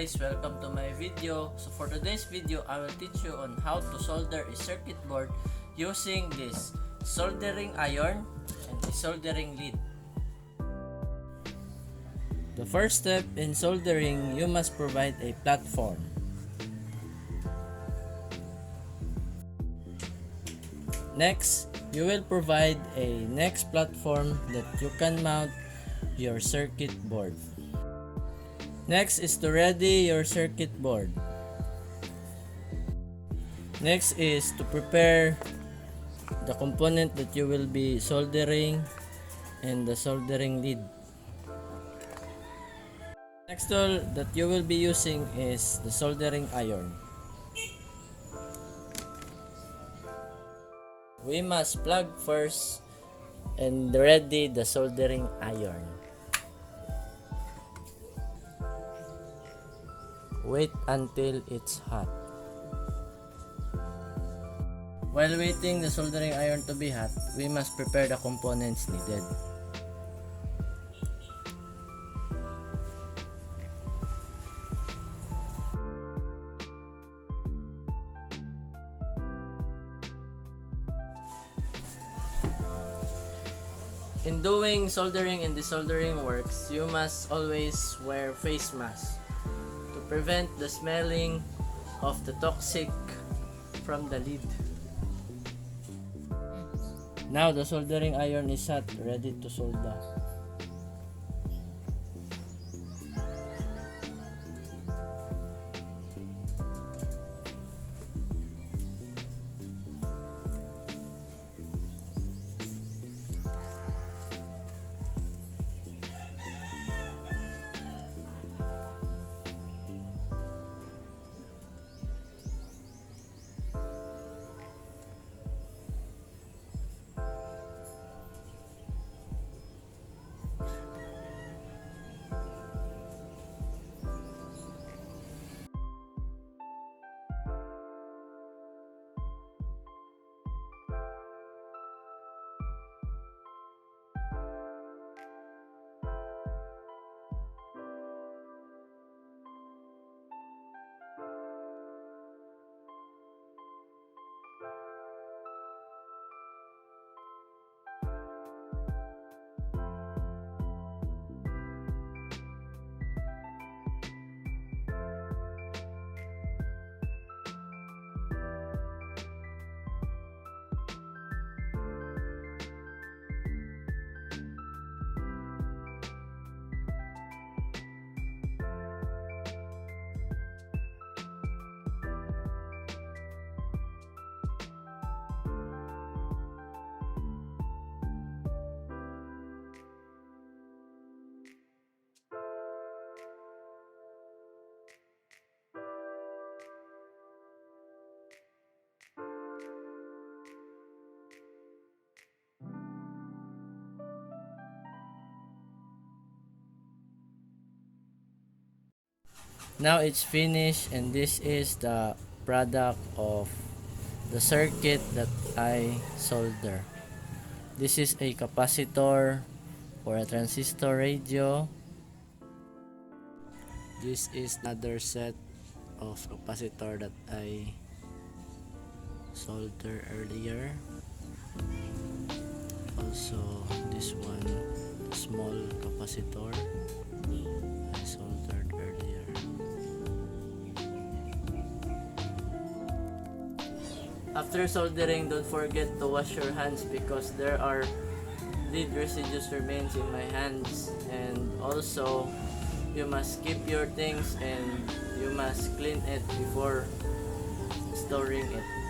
guys, welcome to my video. So for today's video, I will teach you on how to solder a circuit board using this soldering iron and a soldering lead. The first step in soldering, you must provide a platform. Next, you will provide a next platform that you can mount your circuit board. Next is to ready your circuit board. Next is to prepare the component that you will be soldering and the soldering lead. Next tool that you will be using is the soldering iron. We must plug first and ready the soldering iron. Wait until it's hot. While waiting the soldering iron to be hot, we must prepare the components needed. In doing soldering and desoldering works, you must always wear face masks to prevent the smelling of the toxic from the lead. Now the soldering iron is hot, ready to solder. Now it's finished, and this is the product of the circuit that I solder. This is a capacitor for a transistor radio. This is another set of capacitor that I soldered earlier. Also this one, small capacitor I soldered earlier. After soldering, don't forget to wash your hands because there are lead residues remains in my hands, and also you must keep your things and you must clean it before storing it.